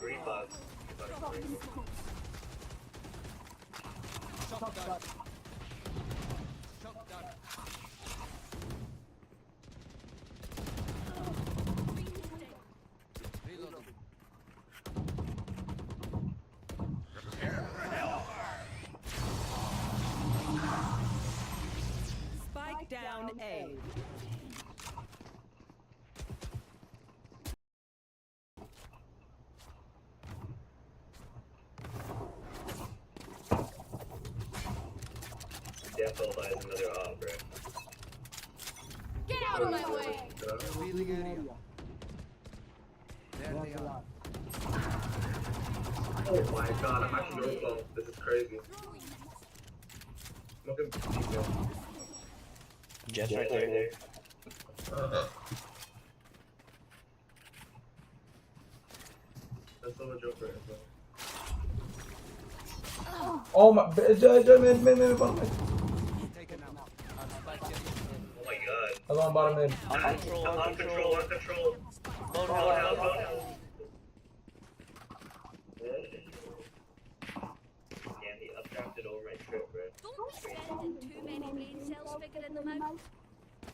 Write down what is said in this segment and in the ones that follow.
Green box. Spike down A. Default buys another op, bro. Get out of my way! Revealing area. There they are. Oh my god, I'm actually no phone. This is crazy. Smoking people. Jet's right there. That's still a joker as well. Oh my, man. Taken out. Oh my god. Along bottom mid. On control. Load hell. Damn, he updrafted over my trip, bro. Don't be spending too many brain cells figuring them out.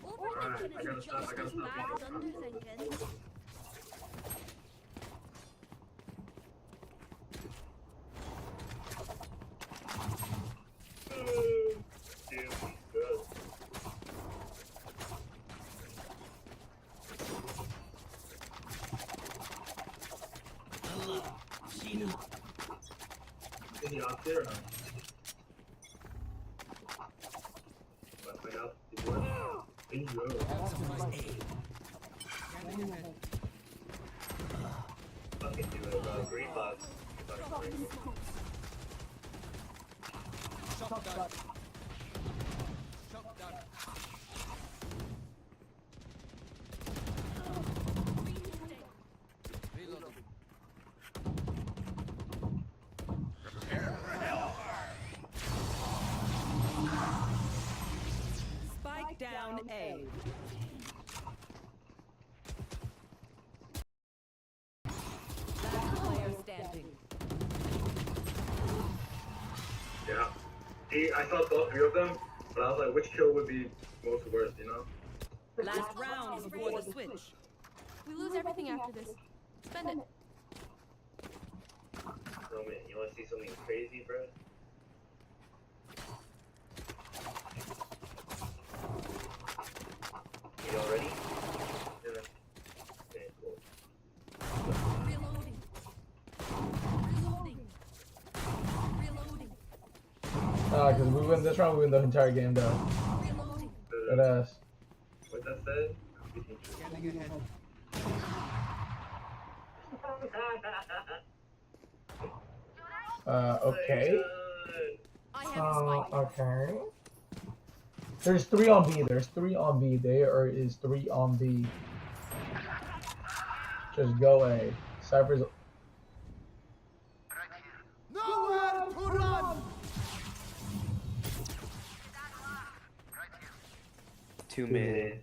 Overthinking isn't just as bad as underthinking. Damn, he's good. Is he out there or not? Find out. He's what? Bingo. Fucking do it, bro. Green box. Spike down A. Last player standing. Yeah. See, I saw all three of them, but I was like, which kill would be most worst, you know? Last round before the switch. We lose everything after this. Spend it. Roman, you wanna see something crazy, bro? You all ready? Yeah. Okay, cool. Reloading. Nah, cause we win this round, we win the entire game though. Reloading. Good ass. What that said? Scanning ahead. Okay. I have a spike. Okay. There's 3 on B. There's 3 on B. There is 3 on B. Just go A. Cypher's. Nowhere to run! 2 mid.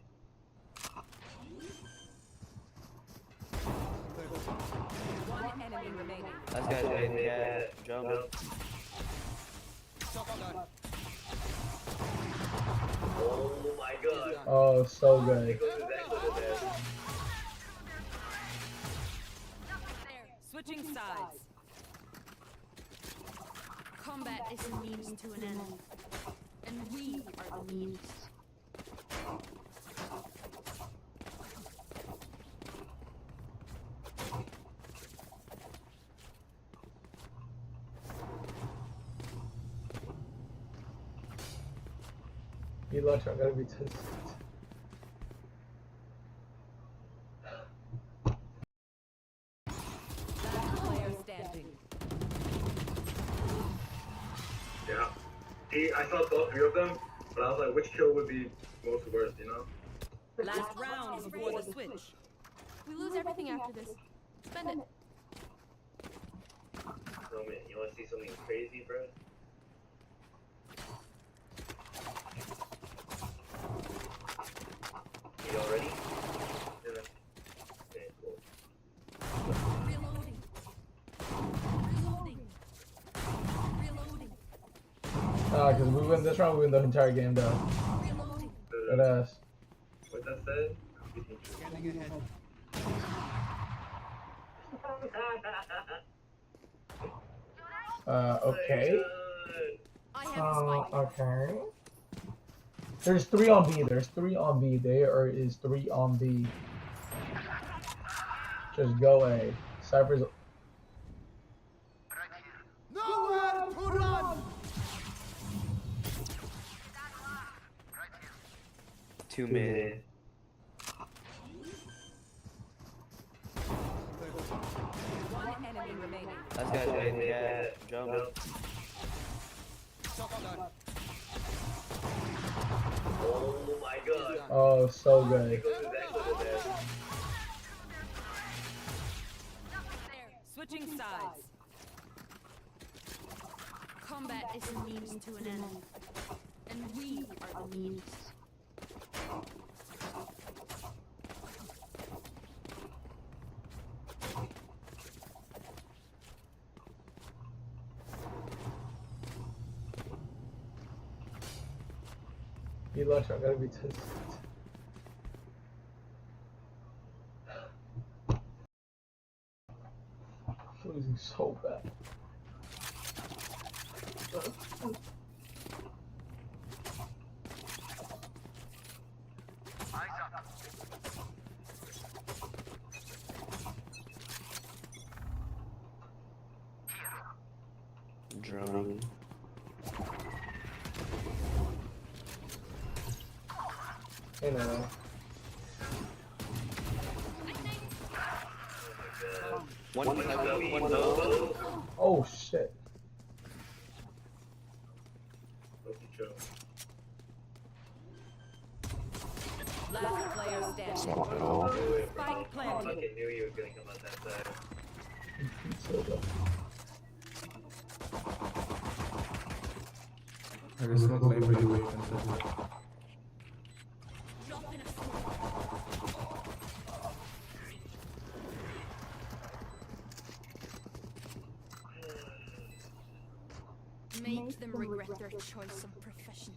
One enemy remaining. Last guy's right there. Jump. Oh my god. Oh, so good. It goes to that, goes to that. Switching sides. Combat is a means to an end. And we are the means. Be lunch, I'm gonna be 10 seconds. Last player standing. Yeah. See, I saw all three of them, but I was like, which kill would be most worst, you know? Last round before the switch. We lose everything after this. Spend it. Roman, you wanna see something crazy, bro? You all ready? Yeah. Okay, cool. Reloading. Nah, because we win this round, we win the entire game, though. Reloading. Good ass. What that said? Scanning ahead. Okay. I have the spike. Okay. There's 3 on B. There's 3 on B. There is 3 on B. Just go A. Cypher's. Nowhere to run! 2 mid. One enemy remaining. Last guy's right there. Jump. Oh my god. Oh, so good. It goes to that, goes to that. Switching sides. Combat is a means to an end. And we are the means. You lunch, I'm gonna be 10 seconds. Losing so bad. Drone. Hey, no. One low. Oh, shit. Lucky Joe. Last player standing. Spike I planted. fucking knew he was gonna come out that side. So good. I guess not like really wait. Drop in a smoke. Make them regret their choice of profession.